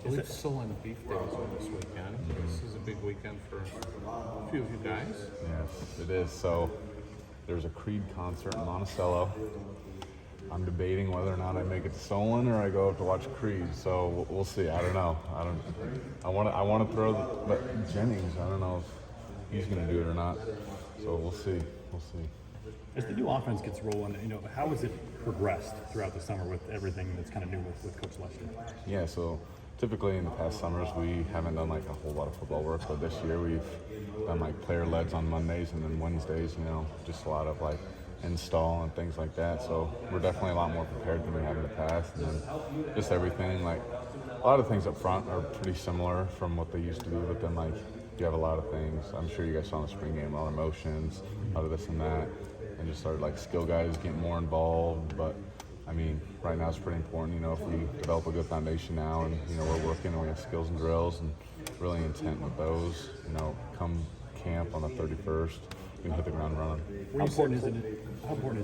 believe Solon Beef Day is on this weekend. This is a big weekend for a few of you guys. Yes, it is. So there's a Creed concert in Monticello. I'm debating whether or not I make it to Solon or I go up to watch Creed. So we'll see. I don't know. I want to throw but Jennings. I don't know if he's going to do it or not. So we'll see. We'll see. As the new offense gets rolling, how has it progressed throughout the summer with everything that's kind of new with Coach Lester? Yeah, so typically in the past summers we haven't done like a whole lot of football work, but this year we've done like player leds on Mondays and then Wednesdays, just a lot of like install and things like that. So we're definitely a lot more prepared than we have in the past. And then just everything, like a lot of things up front are pretty similar from what they used to be, but then like you have a lot of things. I'm sure you guys saw in the spring game, a lot of motions, a lot of this and that. And just started like skill guys getting more involved. But I mean, right now it's pretty important, if we develop a good foundation now and, we're working and we have skills and drills and really intent with those, come camp on the 31st, we can hit the ground running. How important is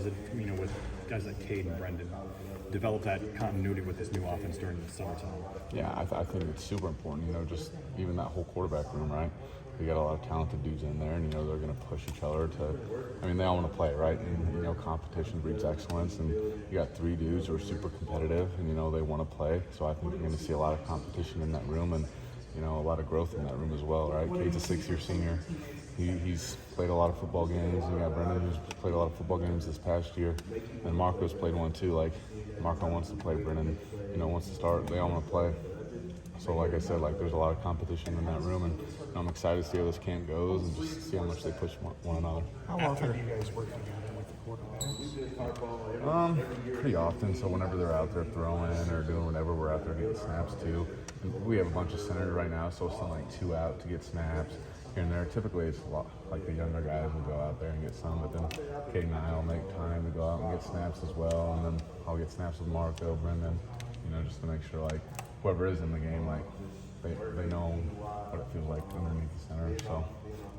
it, with guys like Cade and Brendan, develop that continuity with this new offense during the summertime? Yeah, I think it's super important, just even that whole quarterback room, right? We got a lot of talented dudes in there, and they're going to push each other they all want to play, right? And competition breeds excellence, and you got three dudes who are super competitive, and they want to play. So I think you're going to see a lot of competition in that room, and a lot of growth in that room as well, right? Cade's a sixth-year senior. He's played a lot of football games. You got Brendan, who's played a lot of football games this past year, and Marco's played one too. Like Marco wants to play, Brendan, wants to start. They all want to play. So like I said, there's a lot of competition in that room, and I'm excited to see how this camp goes and just see how much they push one another. How often are you guys working together with the quarterbacks? Pretty often. So whenever they're out there throwing or doing whatever, we're out there getting snaps too. We have a bunch of centers right now, so it's send like two out to get snaps here and there. Typically, it's a lot like the younger guys will go out there and get some, but then Kate and I will make time to go out and get snaps as well, and then I'll get snaps with Marco, Brendan, just to make sure whoever is in the game, they know what it feels like underneath the center. So,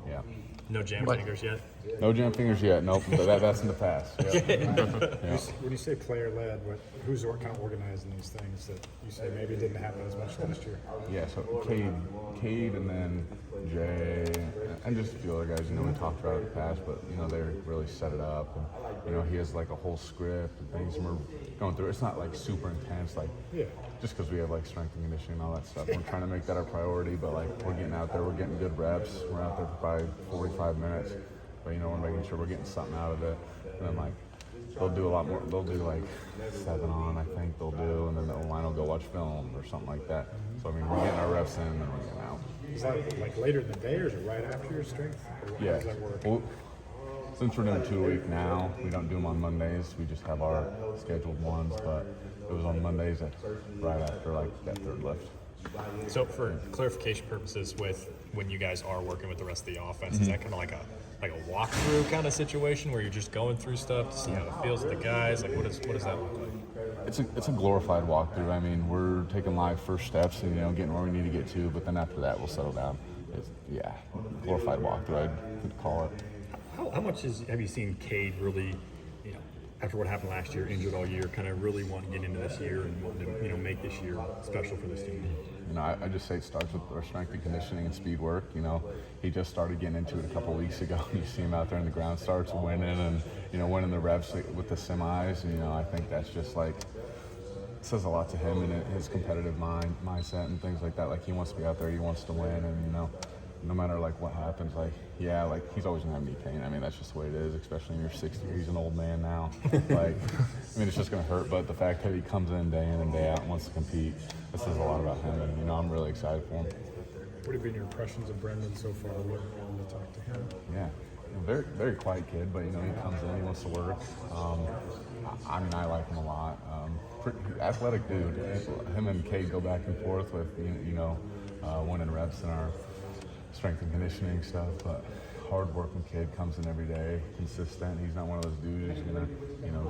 yeah. No jam fingers yet? No jam fingers yet. Nope. That's in the past. Yeah. When you say player-led, who's kind of organizing these things that you say maybe didn't happen as much last year? Yeah, so Cade and then Jay and just a few other guys, we talked about it in the past, but, they really set it up. And, he has a whole script and things, and we're going through it. It's not super intense, just because we have strength and conditioning and all that stuff. We're trying to make that our priority, but we're getting out there, we're getting good reps. We're out there for probably 45 minutes, but we're making sure we're getting something out of it. And then they'll do a lot more. They'll do 7 on, I think they'll do, and then the line will go watch film or something like that. So we're getting our reps in and then we're getting out. Is that later in the day, or is it right after your strength? Or Yeah. How does that work? Well, since we're doing 2 a week now, we don't do them on Mondays. We just have our scheduled ones, but it was on Mondays right after that third lift. So for clarification purposes, with when you guys are working with the rest of the offense, is that kind of like a walkthrough kind of situation where you're just going through stuff to see how it feels with the guys? What does that look like? It's a glorified walkthrough. We're taking live first steps and getting where we need to get to, but then after that we'll settle down. Glorified walkthrough, I'd call it. How much have you seen Cade really, after what happened last year, injured all year, kind of really want to get into this year and want to, make this year special for this team? I just say it starts with our strength and conditioning and speed work. He just started getting into it a couple weeks ago. You see him out there in the ground, starts winning and, winning the reps with the semis. And, I think that's just says a lot to him and his competitive mindset and things like that. He wants to be out there, he wants to win, and, no matter what happens, he's always gonna have knee pain. That's just the way it is, especially in your 60s. He's an old man now. It's just gonna hurt. But the fact that he comes in and day out and wants to compete, that says a lot about him. And I'm really excited for him. What have been your impressions of Brendan so far? When you talk to him? Yeah, very very quiet kid, but he comes in, he wants to work. I like him a lot. Pretty athletic dude. Him and Cade go back and forth with winning reps in our strength and conditioning stuff, but hard-working kid, comes in every day, consistent. He's not one of those dudes who's gonna,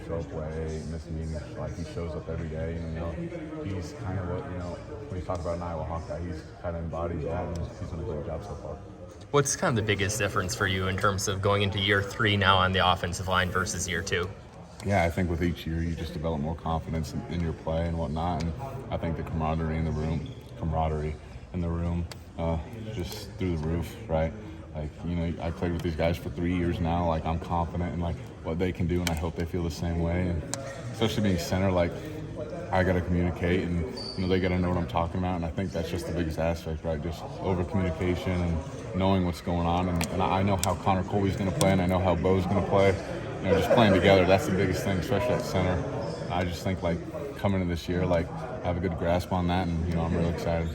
show up late, miss meetings. He shows up every day. He's kind of what, when you talk about an Iowa Hawkeye, he's kind of embodies that, and he's done a great job so far. What's kind of the biggest difference for you in terms of going into year 3 now on the offensive line versus year 2? Yeah, I think with each year you just develop more confidence in your play and whatnot, and I think the camaraderie in the room camaraderie in the room, just through the roof, right? Like, you know, I played with these guys for 3 years now. Like, I'm confident in like what they can do, and I hope they feel the same way. And especially being center, like, I got to communicate, and you know, they got to know what I'm talking about. And I think that's just the biggest aspect, right? Just over communication and knowing what's going on. And I know how Connor Colby's going to play, and I know how Bo's going to play. You know, just playing together, that's the biggest thing, especially at center. I just think like coming into this year, like I have a good grasp on that, and you know, I'm really excited.